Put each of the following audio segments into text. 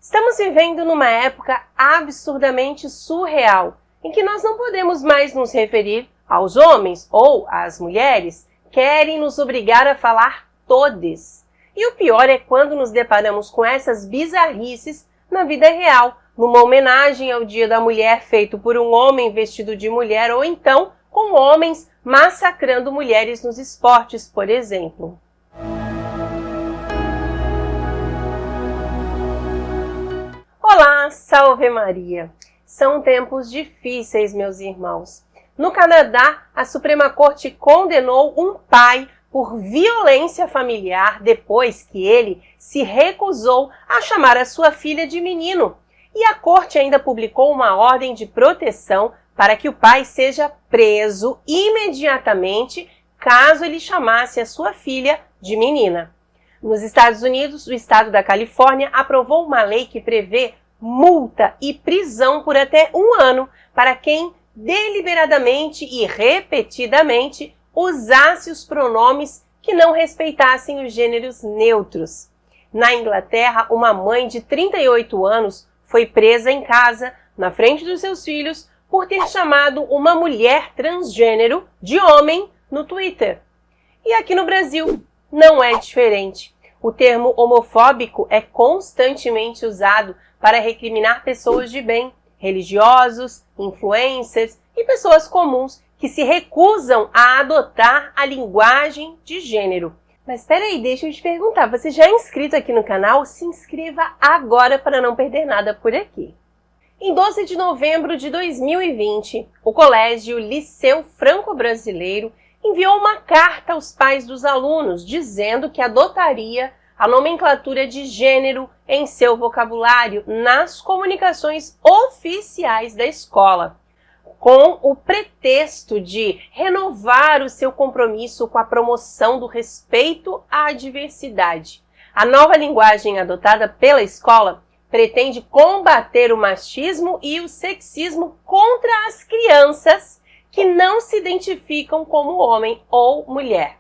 Estamos vivendo numa época absurdamente surreal, em que nós não podemos mais nos referir aos homens ou às mulheres, querem nos obrigar a falar todes. E o pior é quando nos deparamos com essas bizarrices na vida real, numa homenagem ao Dia da Mulher feito por um homem vestido de mulher ou então com homens massacrando mulheres nos esportes, por exemplo. Olá, salve Maria! São tempos difíceis, meus irmãos. No Canadá, a Suprema Corte condenou um pai por violência familiar depois que ele se recusou a chamar a sua filha de menino. E a corte ainda publicou uma ordem de proteção para que o pai seja preso imediatamente caso ele chamasse a sua filha de menina. Nos Estados Unidos, o estado da Califórnia aprovou uma lei que prevê multa e prisão por até 1 ano para quem deliberadamente e repetidamente usasse os pronomes que não respeitassem os gêneros neutros. Na Inglaterra, uma mãe de 38 anos foi presa em casa, na frente dos seus filhos, por ter chamado uma mulher transgênero de homem no Twitter. E aqui no Brasil não é diferente. O termo homofóbico é constantemente usado para recriminar pessoas de bem, religiosos, influencers e pessoas comuns que se recusam a adotar a linguagem de gênero. Mas espera aí, deixa eu te perguntar, você já é inscrito aqui no canal? Se inscreva agora para não perder nada por aqui. Em 12 de novembro de 2020, o Colégio Liceu Franco-Brasileiro enviou uma carta aos pais dos alunos dizendo que adotaria a nomenclatura de gênero em seu vocabulário nas comunicações oficiais da escola, com o pretexto de renovar o seu compromisso com a promoção do respeito à diversidade. A nova linguagem adotada pela escola pretende combater o machismo e o sexismo contra as crianças que não se identificam como homem ou mulher.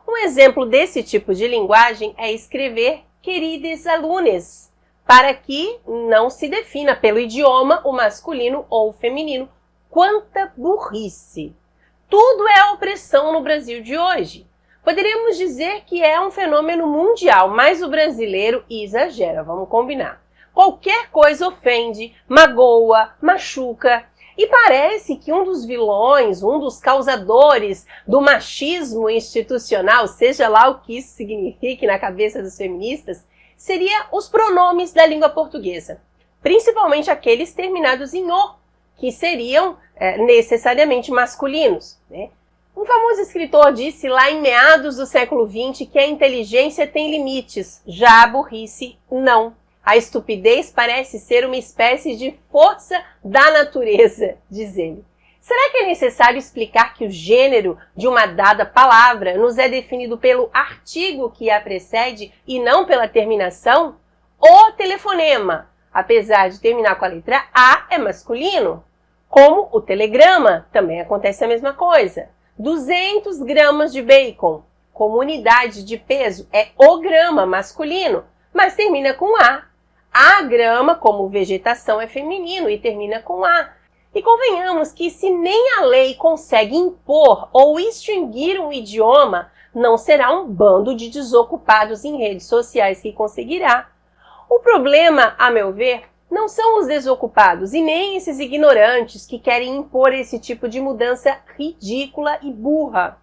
Um exemplo desse tipo de linguagem é escrever queridos alunos, para que não se defina pelo idioma o masculino ou o feminino. Quanta burrice! Tudo é opressão no Brasil de hoje. Poderíamos dizer que é um fenômeno mundial, mas o brasileiro exagera, vamos combinar. Qualquer coisa ofende, magoa, machuca. E parece que um dos vilões, um dos causadores do machismo institucional, seja lá o que isso signifique na cabeça dos feministas, seria os pronomes da língua portuguesa, principalmente aqueles terminados em "o", que seriam necessariamente masculinos, né? Um famoso escritor disse lá em meados do século XX que a inteligência tem limites, já a burrice não. A estupidez parece ser uma espécie de força da natureza, diz ele. Será que é necessário explicar que o gênero de uma dada palavra nos é definido pelo artigo que a precede e não pela terminação? O telefonema, apesar de terminar com a letra A, é masculino. Como o telegrama, também acontece a mesma coisa. 200 gramas de bacon, como unidade de peso, é o grama masculino, mas termina com A. A grama, como vegetação, é feminino e termina com A. E convenhamos que se nem a lei consegue impor ou extinguir um idioma, não será um bando de desocupados em redes sociais que conseguirá. O problema, a meu ver, não são os desocupados e nem esses ignorantes que querem impor esse tipo de mudança ridícula e burra.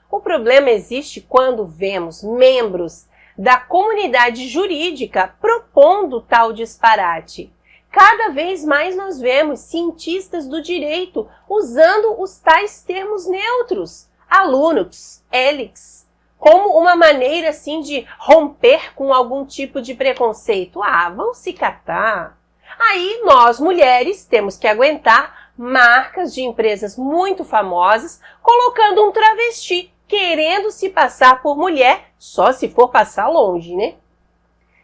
O problema existe quando vemos membros da comunidade jurídica propondo tal disparate. Cada vez mais nós vemos cientistas do direito usando os tais termos neutros, alunux, helix, como uma maneira assim de romper com algum tipo de preconceito. Vão se catar. Aí nós, mulheres, temos que aguentar marcas de empresas muito famosas colocando um travesti, querendo se passar por mulher, só se for passar longe, né?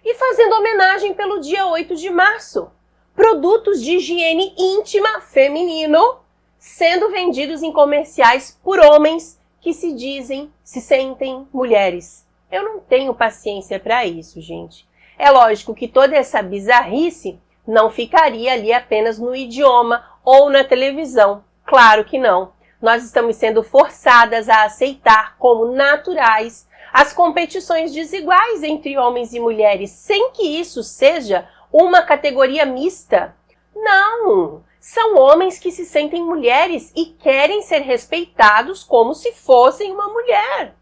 E fazendo homenagem pelo dia 8 de março. Produtos de higiene íntima feminino sendo vendidos em comerciais por homens que se sentem mulheres. Eu não tenho paciência para isso, gente. É lógico que toda essa bizarrice não ficaria ali apenas no idioma ou na televisão. Claro que não. Nós estamos sendo forçadas a aceitar como naturais as competições desiguais entre homens e mulheres, sem que isso seja uma categoria mista. Não! São homens que se sentem mulheres e querem ser respeitados como se fossem uma mulher.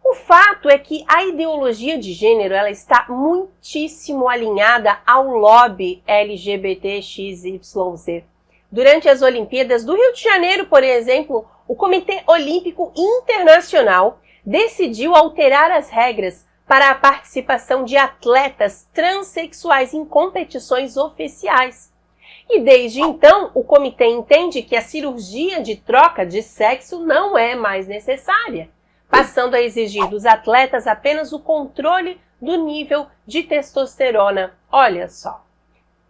O fato é que a ideologia de gênero ela está muitíssimo alinhada ao lobby LGBTXYZ. Durante as Olimpíadas do Rio de Janeiro, por exemplo, o Comitê Olímpico Internacional decidiu alterar as regras para a participação de atletas transexuais em competições oficiais. E desde então, o comitê entende que a cirurgia de troca de sexo não é mais necessária, passando a exigir dos atletas apenas o controle do nível de testosterona. Olha só,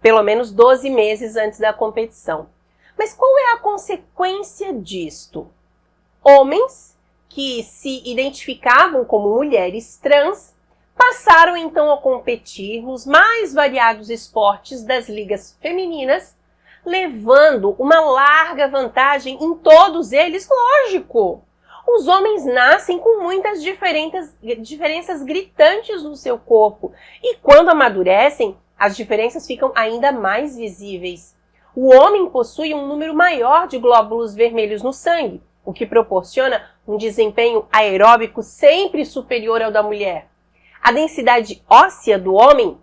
pelo menos 12 meses antes da competição. Mas qual é a consequência disto? Homens que se identificavam como mulheres trans passaram então a competir nos mais variados esportes das ligas femininas, levando uma larga vantagem em todos eles, lógico. Os homens nascem com muitas diferenças gritantes no seu corpo e quando amadurecem, as diferenças ficam ainda mais visíveis. O homem possui um número maior de glóbulos vermelhos no sangue, o que proporciona um desempenho aeróbico sempre superior ao da mulher. A densidade óssea do homem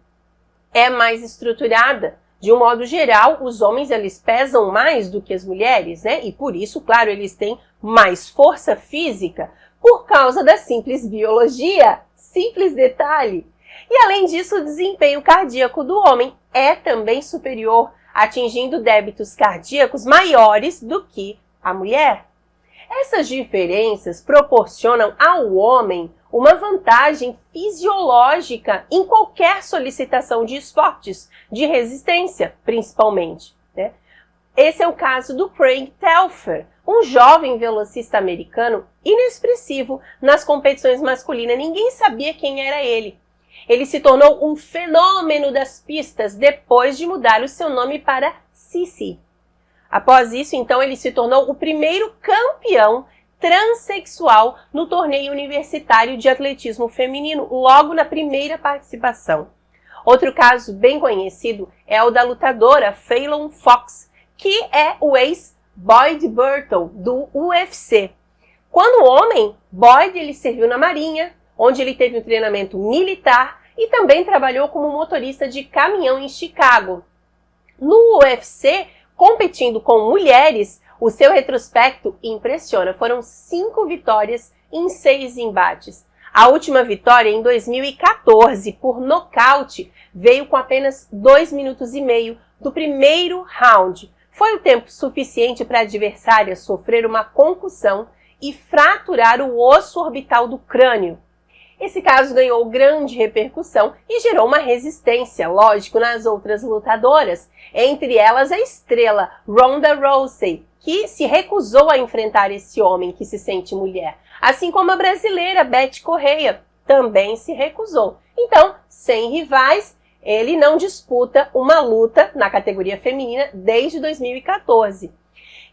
é mais estruturada. De um modo geral, os homens eles pesam mais do que as mulheres, né? E por isso, claro, eles têm mais força física por causa da simples biologia. Simples detalhe. E além disso, o desempenho cardíaco do homem é também superior, atingindo débitos cardíacos maiores do que a mulher. Essas diferenças proporcionam ao homem uma vantagem fisiológica em qualquer solicitação de esportes, de resistência, principalmente, né? Esse é o caso do Craig Telfer, um jovem velocista americano inexpressivo nas competições masculinas. Ninguém sabia quem era ele. Ele se tornou um fenômeno das pistas depois de mudar o seu nome para Sissy. Após isso, então, ele se tornou o primeiro campeão transexual no torneio universitário de atletismo feminino, logo na primeira participação. Outro caso bem conhecido é o da lutadora Fallon Fox, que é o ex-Boyd Burton do UFC. Quando homem, Boyd ele serviu na Marinha, onde ele teve um treinamento militar e também trabalhou como motorista de caminhão em Chicago. No UFC, competindo com mulheres, o seu retrospecto impressiona. Foram 5 vitórias em 6 embates. A última vitória, em 2014, por nocaute, veio com apenas 2 minutos e meio do primeiro round. Foi o tempo suficiente para a adversária sofrer uma concussão e fraturar o osso orbital do crânio. Esse caso ganhou grande repercussão e gerou uma resistência, lógico, nas outras lutadoras, entre elas a estrela Ronda Rousey, que se recusou a enfrentar esse homem que se sente mulher, assim como a brasileira Betty Correia também se recusou. Então, sem rivais, ele não disputa uma luta na categoria feminina desde 2014.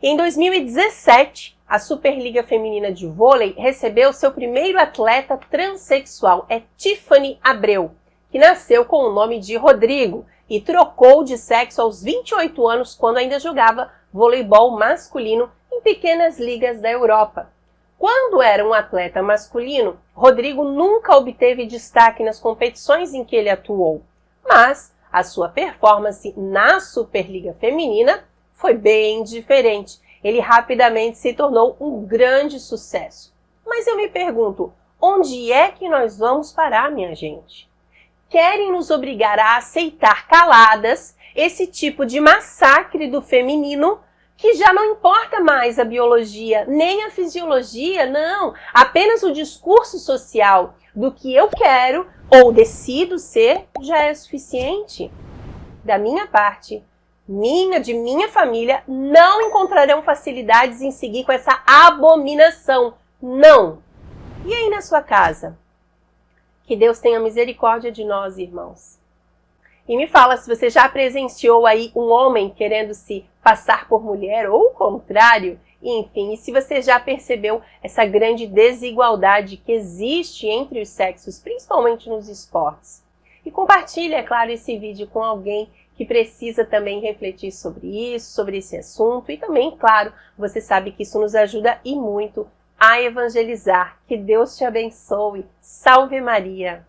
E em 2017, a Superliga Feminina de Vôlei recebeu seu primeiro atleta transexual, é Tiffany Abreu, que nasceu com o nome de Rodrigo e trocou de sexo aos 28 anos quando ainda jogava voleibol masculino em pequenas ligas da Europa. Quando era um atleta masculino, Rodrigo nunca obteve destaque nas competições em que ele atuou, mas a sua performance na Superliga Feminina foi bem diferente. Ele rapidamente se tornou um grande sucesso. Mas eu me pergunto, onde é que nós vamos parar, minha gente? Querem nos obrigar a aceitar caladas esse tipo de massacre do feminino, que já não importa mais a biologia, nem a fisiologia, não. Apenas o discurso social do que eu quero ou decido ser já é suficiente. Da minha parte, de minha família, não encontrarão facilidades em seguir com essa abominação. Não! E aí na sua casa? Que Deus tenha misericórdia de nós, irmãos. E me fala se você já presenciou aí um homem querendo se passar por mulher ou o contrário. Enfim, e se você já percebeu essa grande desigualdade que existe entre os sexos, principalmente nos esportes. E compartilhe, é claro, esse vídeo com alguém que precisa também refletir sobre isso, sobre esse assunto. E também, claro, você sabe que isso nos ajuda e muito a evangelizar. Que Deus te abençoe. Salve Maria!